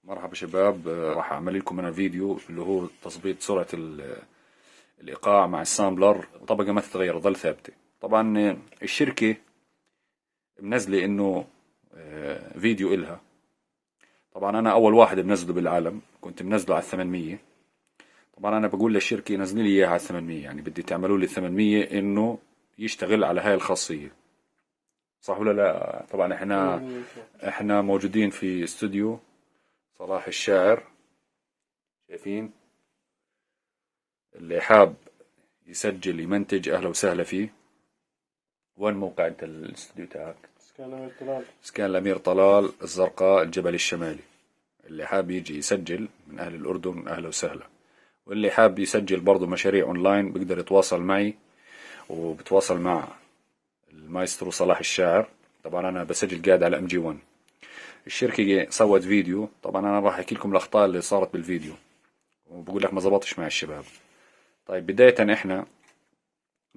مرحبا شباب، راح اعمل لكم انا فيديو اللي هو تظبيط سرعة الايقاع مع السامبلر. طبقة ما تتغير، ظل ثابتة. طبعا الشركة منزلة انه فيديو إلها. طبعا انا اول واحد منزله بالعالم، كنت منزله على 800. طبعا انا بقول للشركة نزلي لي اياها على 800، يعني بدي تعملوا لي 800 انه يشتغل على هاي الخاصية، صح ولا لا؟ طبعا احنا موجودين في استوديو صلاح الشاعر، شايفين؟ اللي حاب يسجل يمنتج اهلا وسهلا فيه. وين موقع انت الاستوديو تاعك؟ سكان الامير طلال الزرقاء الجبل الشمالي. اللي حاب يجي يسجل من اهل الاردن اهلا وسهلا، واللي حاب يسجل برضو مشاريع اونلاين بيقدر يتواصل معي، وبتواصل مع المايسترو صلاح الشاعر. طبعا انا بسجل قاعد على MG1. الشركة سوت فيديو، طبعا انا راح احكي لكم الاخطاء اللي صارت بالفيديو، وبقول لك ما زبطش مع الشباب. طيب بداية احنا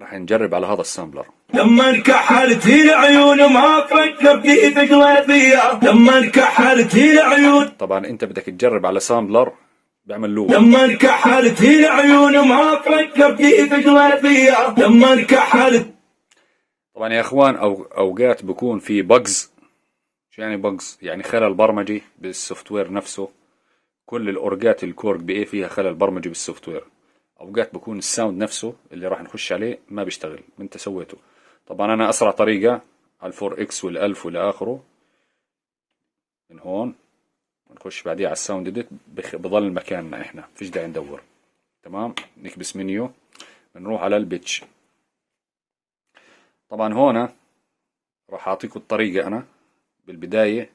راح نجرب على هذا السامبلر. لما انكحلت العيون ما فكرت في غيرها، لما انكحلت العيون. طبعا انت بدك تجرب على سامبلر بيعمل لوب. لما انكحلت العيون ما فكرت في غيرها، لما انكحلت. طبعا يا اخوان اوقات بكون في بجز. شو يعني بجز؟ يعني خلل برمجي بالسوفت وير نفسه. كل الاورجات الكورك بي فيها خلل برمجي بالسوفت وير. اوقات بكون الساوند نفسه اللي راح نخش عليه ما بيشتغل انت سويته. طبعا انا اسرع طريقة على ال4X وال1000 والى اخره. من هون نخش بعديه على الساوند اديت، بضل مكاننا احنا، فيش داعي ندور. تمام، نكبس منيو، بنروح على البيتش. طبعا هون راح اعطيكم الطريقة انا بالبداية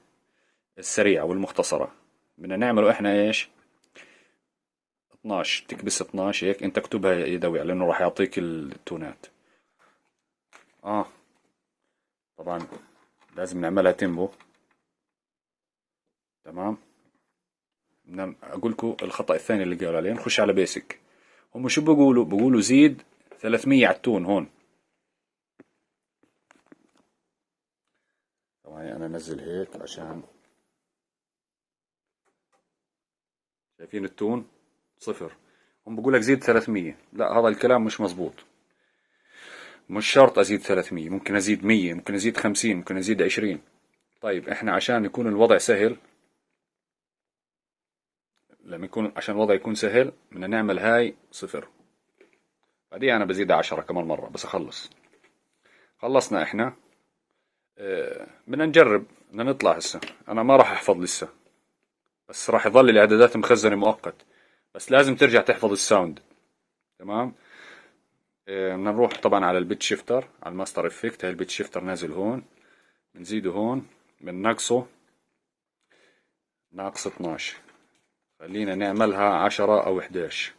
السريعة والمختصرة. بدنا نعمله احنا ايش؟ 12، تكبس 12 هيك، انت اكتبها يدوي لانه راح يعطيك التونات. طبعا لازم نعملها تيمبو. تمام، اقول لكم الخطأ الثاني اللي قالوا عليه. نخش على بيسك. هم شو بقولوا زيد 300 على التون هون. طبعا انا انزل هيك عشان شايفين التون 0. هم بقول لك زيد 300. لا، هذا الكلام مش مزبوط. مش شرط ازيد 300، ممكن ازيد 100، ممكن ازيد 50، ممكن ازيد 20. طيب احنا عشان يكون الوضع سهل، عشان الوضع يكون سهل بدنا نعمل هاي 0. بعدين انا بزيد 10 كمان مرة بس اخلص. خلصنا احنا. بدنا نجرب، بدنا نطلع هسه. انا ما راح احفظ لسه، بس راح يظل الاعدادات مخزنة مؤقت، بس لازم ترجع تحفظ الساوند. تمام. بدنا نروح طبعا على البيت شيفتر، على الماستر افكت. هاي البيت شيفتر نازل هون، بنزيده هون، بننقصه ناقص 12. خلينا نعملها 10 او 11.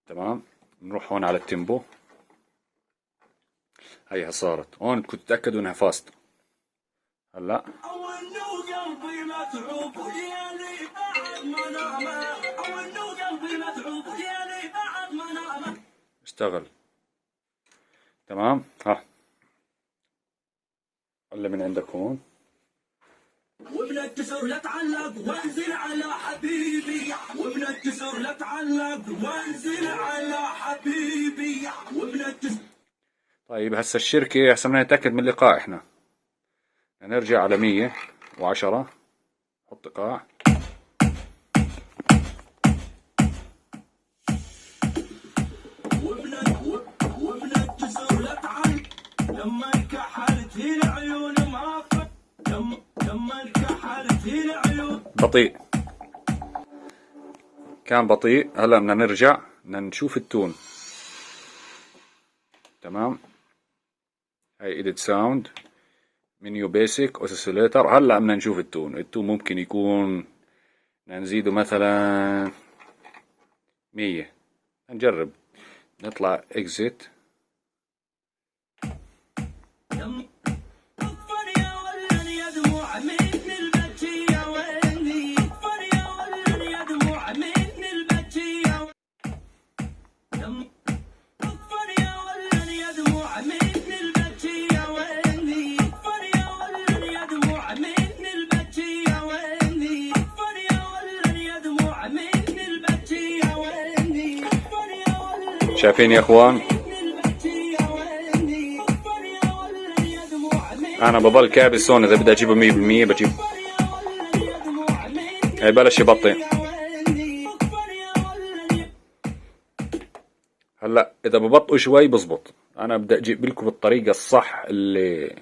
تمام. نروح هون على التيمبو. هيها صارت هون، كنت تتأكدوا انها فاست. هلا اشتغل. تمام. هلا من عندك هون. وابن الجسر لا تعلق وانزل على حبيبي، وابن الجسر لا تعلق وانزل على حبيبي، وابن الجسر. طيب هسه الشركة هسه بدنا نتأكد من الإيقاع. احنا نرجع على 110، حط إيقاع. وابن الجسر لا تعلق، لما انكحلت العيون ما فك، لما انكحلت العيون. بطيء، كان بطيء. هلا بدنا نرجع بدنا نشوف التون. تمام. هاي ايديت ساوند، منيو بيسك، اوسيليتر. هلا بدنا نشوف التون. التون ممكن يكون بدنا نزيده مثلا 100. نجرب، نطلع اكزيت. شايفين يا اخوان؟ انا بضل كابس هون، اذا بدي اجيبه 100% بجيب. هي بلش يبطئ. هلا اذا ببطئوا شوي بزبط. انا بدي اجيب لكم بالطريقه الصح اللي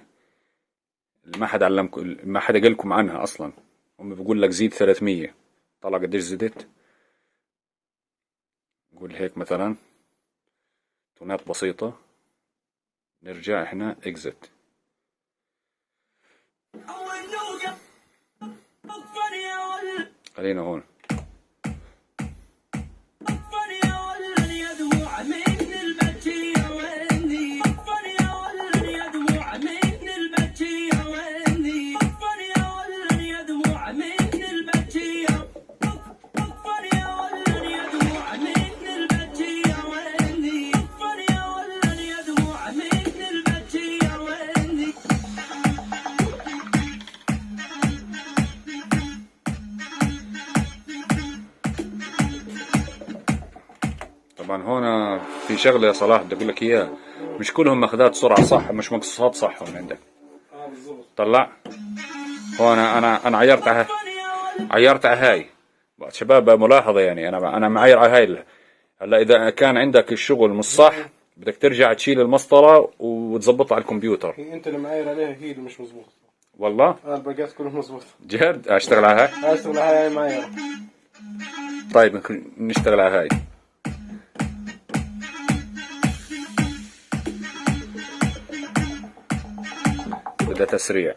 ما حدا علمكم، ما حدا قال لكم عنها اصلا. هم بقول لك زيد 300. طلع قديش زدت. نقول هيك مثلا تونات بسيطة. نرجع احنا اكزت. خلينا هون. طبعا هون في شغله يا صلاح بدي اقول لك اياها، مش كلهم ماخذات سرعه صح، مش مقصوصات صح هون عندك. بالضبط. طلع هون انا عيرت على هاي شباب. ملاحظه يعني انا معير على هاي. هلا اذا كان عندك الشغل مش صح بدك ترجع تشيل المسطره وتظبطها على الكمبيوتر. هي انت اللي معاير عليها، هي اللي مش مظبوطه. والله الباقيات كلهم مظبوطه. جد اشتغل على هاي. اشتغل على هاي معايره. طيب نشتغل على هاي. بدها تسريع.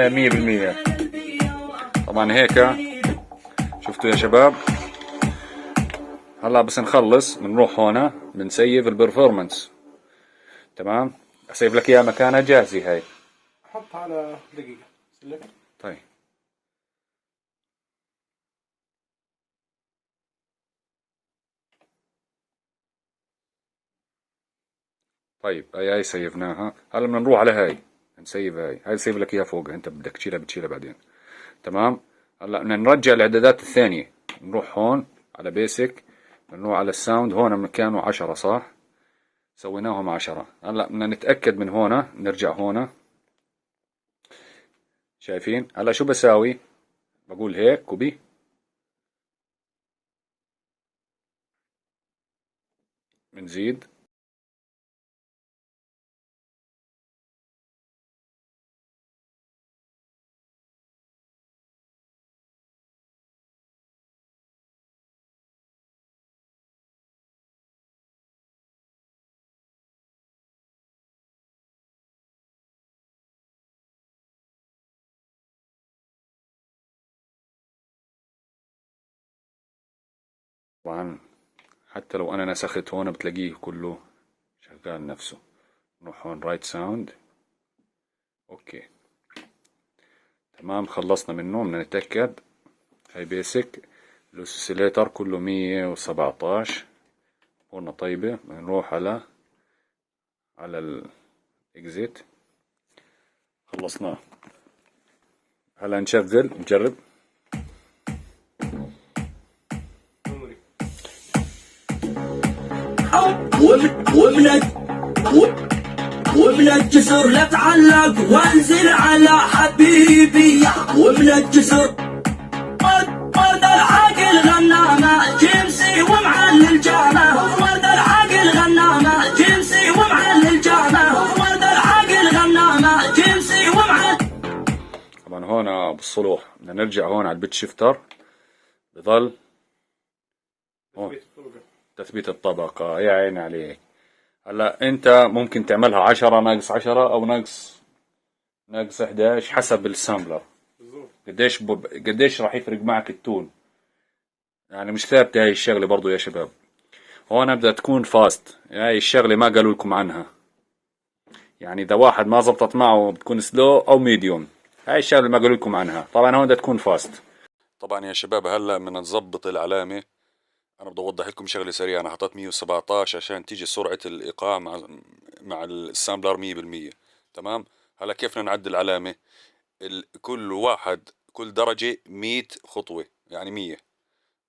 مية بالمية. طبعا هيك شفتوا يا شباب. هلا بس نخلص بنروح هنا بنسيف البرفورمانس. تمام. اسيف لك اياها مكانها جاهزة هاي. حطها على دقيقة. سلك. طيب طيب هاي سيفناها. هلا بدنا نروح على هاي نسيف هاي سيف لك اياها فوق. انت بدك تشيلها بتشيلها بعدين. تمام. هلا بدنا نرجع الاعدادات الثانية. نروح هون على بيسك، نروح على الساوند. هون كانوا 10 صح؟ سويناهم 10. هلا بدنا نتأكد من هون. نرجع هون. شايفين؟ هلا شو بساوي؟ بقول هيك كوبي. بنزيد. طبعا حتى لو انا نسخت هون بتلاقيه كله شغال نفسه. نروح هون رايت ساوند. اوكي تمام. خلصنا منه. بدنا نتأكد. هاي بيسك. الاوسيليتر كله 117. قلنا طيبة. بنروح على الاكزيت. خلصناه. هلا نجرب. ومن الجسر لا تعلق وانزل على حبيبي. ومن الجسر ورد العاقل غنامة جيمسي ومعلل جامة. ورد العاقل غنامة جيمسي ومعلل جامة. ورد العاقل غنامة جيمسي ومعلل. طبعا هون بالصلوح بدنا نرجع هون على البيت شيفتر. بضل هون تثبيت الطبقة. يا عيني عليك. هلا انت ممكن تعملها 10 ناقص 10 او ناقص 11 حسب السامبلر. بالظبط. قديش راح يفرق معك التون. يعني مش ثابتة هاي الشغلة برضو يا شباب. هون بدها تكون فاست، هاي الشغلة ما قالوا لكم عنها. يعني إذا واحد ما زبطت معه بتكون سلو أو ميديوم، هاي الشغلة ما قالوا لكم عنها. طبعا هون بدها تكون فاست. طبعا يا شباب هلا بدنا نظبط العلامة. أنا بدي أوضح لكم شغلة سريعة. أنا حطيت 117 عشان تيجي سرعة الإيقاع مع السامبلر 100%. تمام. هلا كيف بدنا نعدل العلامة؟ كل درجة 100 خطوة، يعني 100.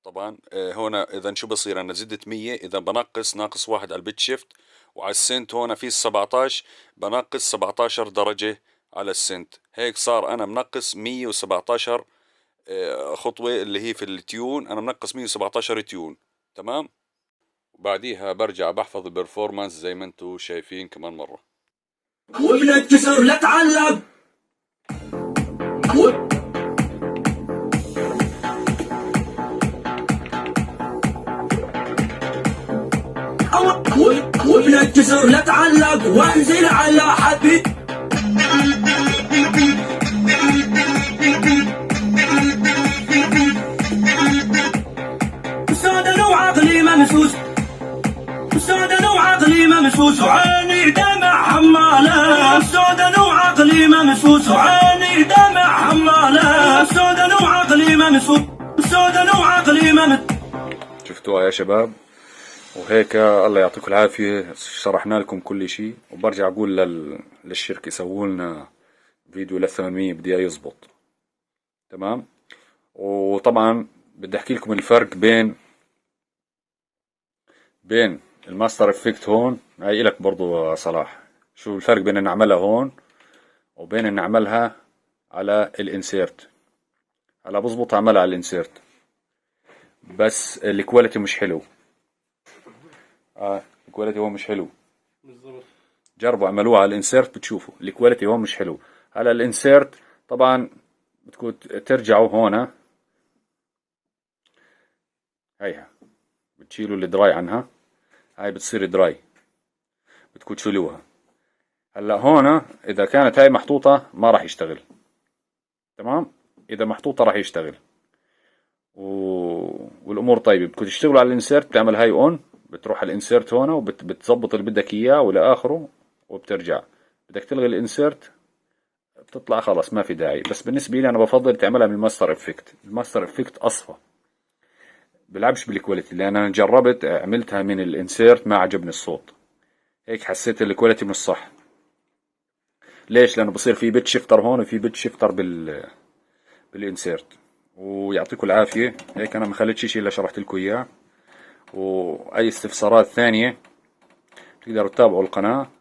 طبعا هون اذا شو بصير، انا زدت 100 اذا ناقص واحد على البيت شيفت، وعلى السنت هون في 17 بنقص 17 درجة على السنت. هيك صار انا منقص 117 خطوة اللي هي في التيون. انا منقص 117 تيون. تمام. وبعديها برجع بحفظ البرفورمانس زي ما انتم شايفين كمان مرة. ومن الجسر لا تعلق ومن الجسر لا تعلق وانزل على حبيب. سودة وعقلي ممسوس، سودة وعقلي ممسوس، وعيني دمع حمالة. سودة وعقلي ممسوس، وعيني دمع حمالة. سودة وعقلي ممسوس، سودة وعقلي ممسوس. شفتوها يا شباب؟ وهيك الله يعطيكم العافية، شرحنا لكم كل شيء. وبرجع أقول للشركة سووا لنا فيديو لل 800 بدي يزبط. تمام. وطبعا بدي أحكي لكم الفرق بين الماستر افكت هون. هاي إلك برضو صلاح، شو الفرق بين أن نعملها هون وبين أن نعملها على الانسيرت. هلا بزبط أعملها على الانسيرت بس الكواليتي مش حلو. الكواليتي هو مش حلو. بالظبط. جربوا اعملوها على الانسيرت بتشوفوا الكواليتي هو مش حلو. على الانسيرت طبعا بدكم ترجعوا هون، هيها بتشيلوا الدراي عنها، هاي بتصير دراي، بدكم تشيلوها. هلا هون اذا كانت هاي محطوطة ما راح يشتغل. تمام. اذا محطوطة راح يشتغل والامور طيبة. بدكم تشتغلوا على الانسيرت، بتعمل هاي اون، بتروح على الانسيرت هون وبتظبط اللي بدك اياه ولاخره وبترجع. بدك تلغي الانسيرت بتطلع خلاص ما في داعي. بس بالنسبة لي انا بفضل تعملها من الماستر افكت. الماستر افكت اصفى، بلعبش بالكواليتي. لان انا جربت عملتها من الانسيرت ما عجبني الصوت، هيك حسيت الكواليتي مش صح. ليش؟ لانه بصير في بيت شيفتر هون وفي بيت شيفتر بالانسيرت. ويعطيكم العافية. هيك انا ما خليتش شيء الا شرحت لكم اياه. واي استفسارات ثانية تقدروا تتابعوا القناة